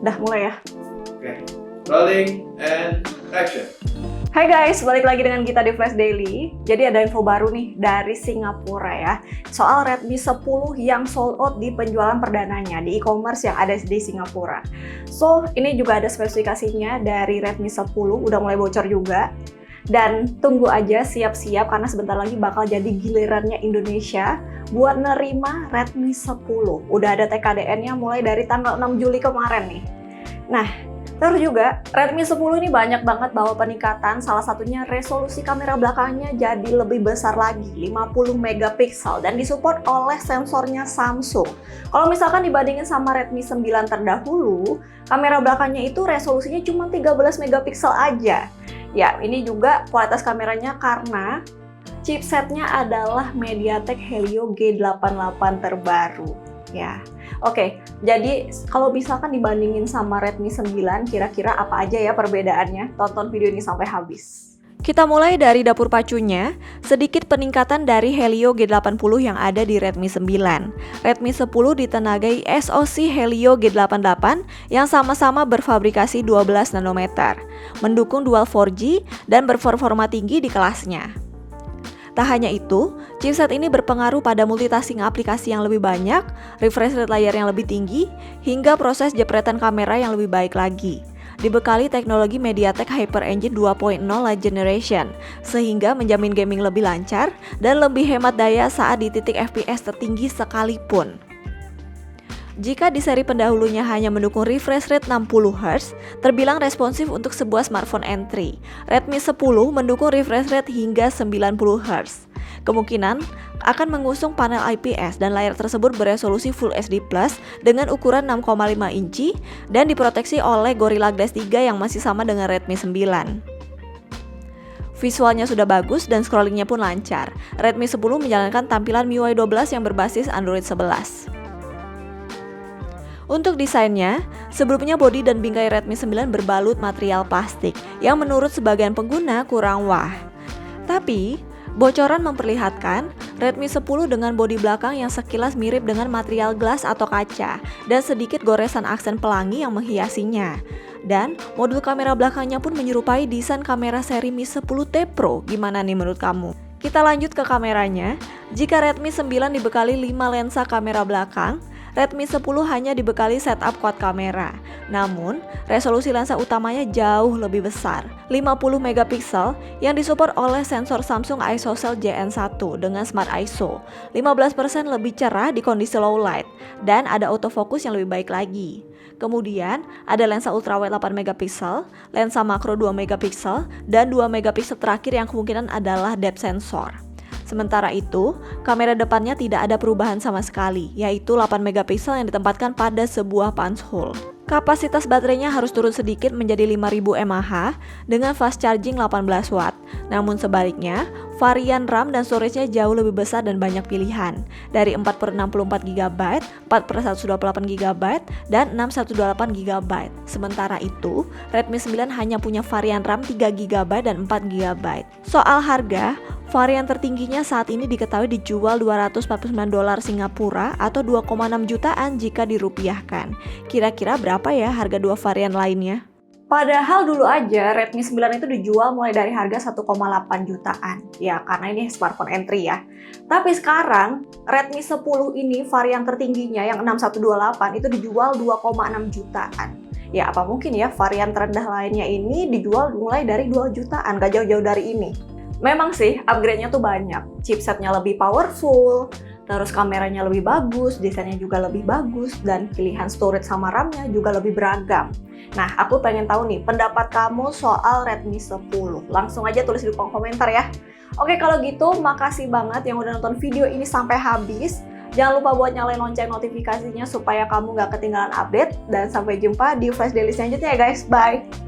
Dah mulai ya. Oke, rolling and action. Hai guys, balik lagi dengan kita di Flash Daily. Jadi ada info baru nih dari Singapura ya, soal Redmi 10 yang sold out di penjualan perdananya di e-commerce yang ada di Singapura. So, ini juga ada spesifikasinya dari Redmi 10, udah mulai bocor juga. Dan tunggu aja, siap-siap karena sebentar lagi bakal jadi gilirannya Indonesia buat nerima Redmi 10. Udah ada TKDN-nya mulai dari tanggal 6 Juli kemarin nih. Nah, terus juga, Redmi 10 ini banyak banget bawa peningkatan, salah satunya resolusi kamera belakangnya jadi lebih besar lagi, 50 megapiksel dan disupport oleh sensornya Samsung. Kalau misalkan dibandingin sama Redmi 9 terdahulu, kamera belakangnya itu resolusinya cuma 13 megapiksel aja. Ya, ini juga kualitas kameranya karena chipsetnya adalah MediaTek Helio G88 terbaru. Ya, oke. Jadi kalau misalkan dibandingin sama Redmi 9, kira-kira apa aja ya perbedaannya? Tonton video ini sampai habis. Kita mulai dari dapur pacunya, sedikit peningkatan dari Helio G80 yang ada di Redmi 9. Redmi 10 ditenagai SoC Helio G88 yang sama-sama berfabrikasi 12 nanometer, mendukung dual 4G dan berperforma tinggi di kelasnya. Tak hanya itu, chipset ini berpengaruh pada multitasking aplikasi yang lebih banyak, refresh rate layar yang lebih tinggi, hingga proses jepretan kamera yang lebih baik lagi. Dibekali teknologi MediaTek Hyper Engine 2.0 Lite Generation, sehingga menjamin gaming lebih lancar dan lebih hemat daya saat di titik FPS tertinggi sekalipun. Jika di seri pendahulunya hanya mendukung refresh rate 60Hz, terbilang responsif untuk sebuah smartphone entry. Redmi 10 mendukung refresh rate hingga 90Hz. Kemungkinan akan mengusung panel IPS dan layar tersebut beresolusi Full HD Plus dengan ukuran 6,5 inci dan diproteksi oleh Gorilla Glass 3 yang masih sama dengan Redmi 9. Visualnya sudah bagus dan scrollingnya pun lancar. Redmi 10 menjalankan tampilan MIUI 12 yang berbasis Android 11. Untuk desainnya, sebelumnya bodi dan bingkai Redmi 9 berbalut material plastik yang menurut sebagian pengguna kurang wah. Tapi, bocoran memperlihatkan Redmi 10 dengan bodi belakang yang sekilas mirip dengan material glass atau kaca dan sedikit goresan aksen pelangi yang menghiasinya. Dan modul kamera belakangnya pun menyerupai desain kamera seri Mi 10T Pro. Gimana nih menurut kamu? Kita lanjut ke kameranya. Jika Redmi 9 dibekali 5 lensa kamera belakang, Redmi 10 hanya dibekali setup quad kamera. Namun, resolusi lensa utamanya jauh lebih besar, 50 megapiksel yang disupport oleh sensor Samsung ISOCELL JN1 dengan Smart ISO, 15% lebih cerah di kondisi low light, dan ada autofocus yang lebih baik lagi. Kemudian, ada lensa ultrawide 8 megapiksel, lensa makro 2 megapiksel, dan 2 megapiksel terakhir yang kemungkinan adalah depth sensor. Sementara itu, kamera depannya tidak ada perubahan sama sekali, yaitu 8 megapiksel yang ditempatkan pada sebuah punch hole. Kapasitas baterainya harus turun sedikit menjadi 5000 mAh dengan fast charging 18 watt. Namun sebaliknya, varian RAM dan storage-nya jauh lebih besar dan banyak pilihan. Dari 4/64GB, 4/128GB, dan 6/128GB. Sementara itu, Redmi 9 hanya punya varian RAM 3GB dan 4GB. Soal harga, varian tertingginya saat ini diketahui dijual $249 Singapura atau 2,6 jutaan jika dirupiahkan. Kira-kira berapa ya harga dua varian lainnya? Padahal dulu aja Redmi 9 itu dijual mulai dari harga 1,8 jutaan. Ya, karena ini smartphone entry ya. Tapi sekarang Redmi 10 ini varian tertingginya yang 6128 itu dijual 2,6 jutaan. Ya, apa mungkin ya varian terendah lainnya ini dijual mulai dari 2 jutaan, gak jauh-jauh dari ini. Memang sih upgrade-nya tuh banyak, chipsetnya lebih powerful, terus kameranya lebih bagus, desainnya juga lebih bagus, dan pilihan storage sama RAM-nya juga lebih beragam. Nah, aku pengen tahu nih pendapat kamu soal Redmi 10. Langsung aja tulis di kolom komentar ya. Oke, kalau gitu makasih banget yang udah nonton video ini sampai habis. Jangan lupa buat nyalain lonceng notifikasinya supaya kamu gak ketinggalan update. Dan sampai jumpa di Flash Daily selanjutnya ya guys. Bye!